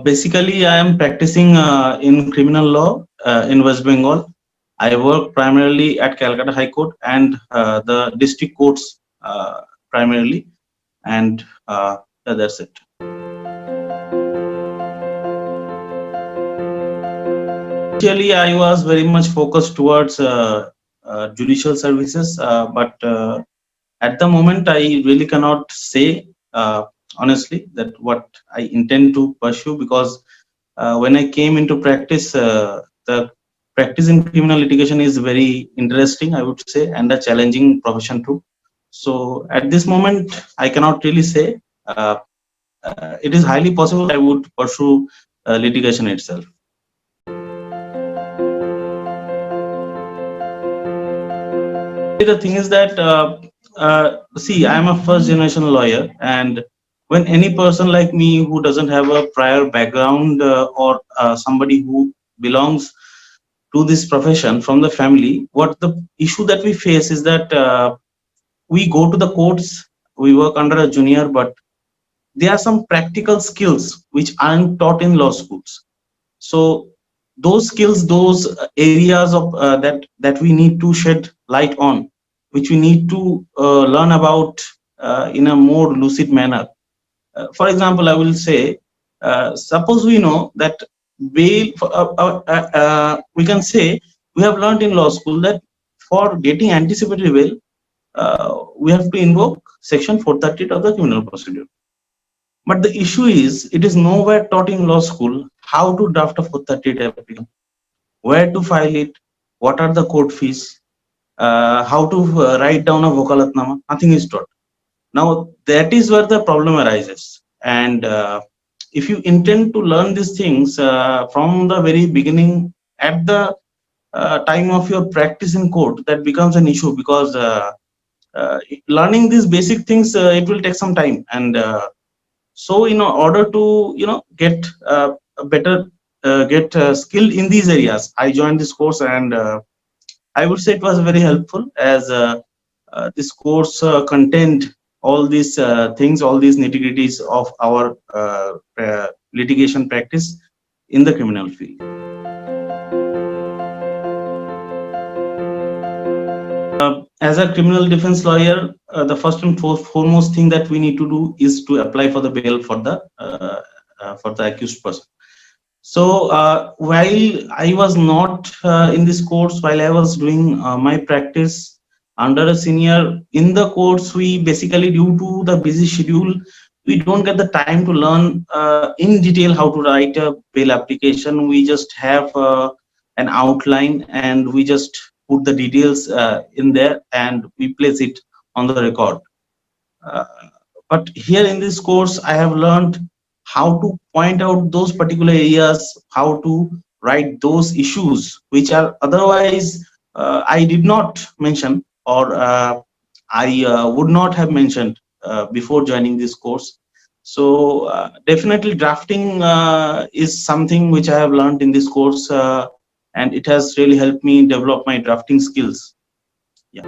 Basically, I am practicing in criminal law in West Bengal. I work primarily at Calcutta High Court and the district courts primarily, and yeah, that's it. Initially, I was very much focused towards judicial services, but at the moment, I really cannot say honestly that what I intend to pursue, because when I came into practice, the practice in criminal litigation is very interesting, I would say, and a challenging profession too. So at this moment, I cannot really say. It is highly possible I would pursue litigation itself. The thing is that see, I am a first generation lawyer, and when any person like me who doesn't have a prior background or somebody who belongs to this profession from the family, what the issue that we face is that we go to the courts, we work under a junior, but there are some practical skills which aren't taught in law schools. So those skills, those areas of that we need to shed light on, which we need to learn about in a more lucid manner. For example, I will say, suppose we know that bail, we can say we have learned in law school that for getting anticipatory bail, we have to invoke section 438 of the criminal procedure. But the issue is, it is nowhere taught in law school how to draft a 438 application, where to file it, what are the court fees, how to write down a vokalatnama. Nothing is taught. Now that is where the problem arises, and if you intend to learn these things from the very beginning, at the time of your practice in court, that becomes an issue, because learning these basic things, it will take some time, and so in order to get a better get skilled in these areas, I joined this course, and I would say it was very helpful, as this course contained all these things, all these nitty-gritties of our litigation practice in the criminal field. As a criminal defense lawyer, the first and foremost thing that we need to do is to apply for the bail for the accused person. So while I was not in this course, while I was doing my practice under a senior in the course, we basically, due to the busy schedule, we don't get the time to learn in detail how to write a bail application. We just have an outline, and we just put the details in there, and we place it on the record. But here in this course, I have learned how to point out those particular areas, how to write those issues which are otherwise I did not mention, or I would not have mentioned before joining this course. So definitely drafting is something which I have learned in this course, and it has really helped me develop my drafting skills. Yeah.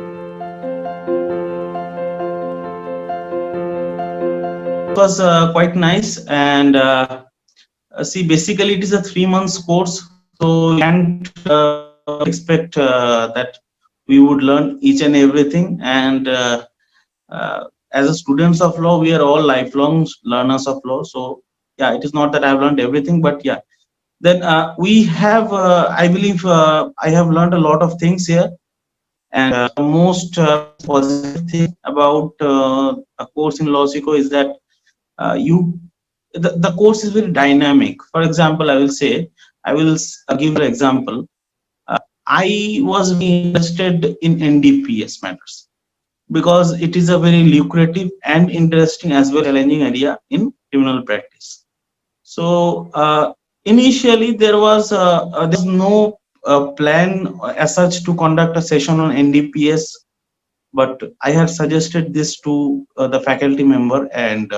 It was quite nice, and see, basically it is a 3 months course, so you can't expect that we would learn each and everything, and as a students of law, we are all lifelong learners of law. So yeah, it is not that I've learned everything, but yeah, then we have I believe I have learned a lot of things here, and most positive thing about a course in Law Seco is that the course is very dynamic. For example, I will say, I will give an example. I was interested in NDPS matters because it is a very lucrative and interesting as well challenging area in criminal practice. So initially there was there's no plan as such to conduct a session on NDPS, but I had suggested this to the faculty member, and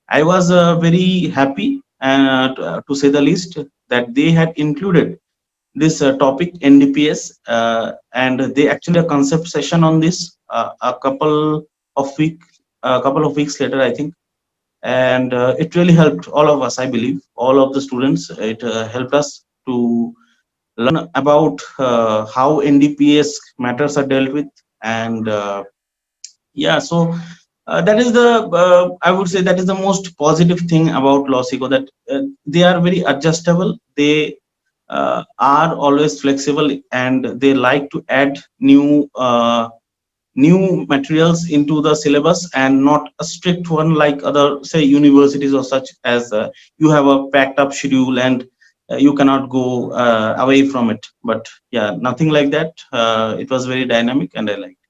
I was very happy, to say the least, that they had included this topic NDPS, and they actually a concept session on this a couple of weeks later, I think. and it really helped all of us. I believe all of the students. It helped us to learn about how NDPS matters are dealt with, and yeah, so that is the I would say that is the most positive thing about Losico, that they are very adjustable. They are always flexible, and they like to add new materials into the syllabus, and not a strict one like other, say, universities or such, as you have a packed up schedule and you cannot go away from it. But yeah, nothing like that. It was very dynamic, and I liked it.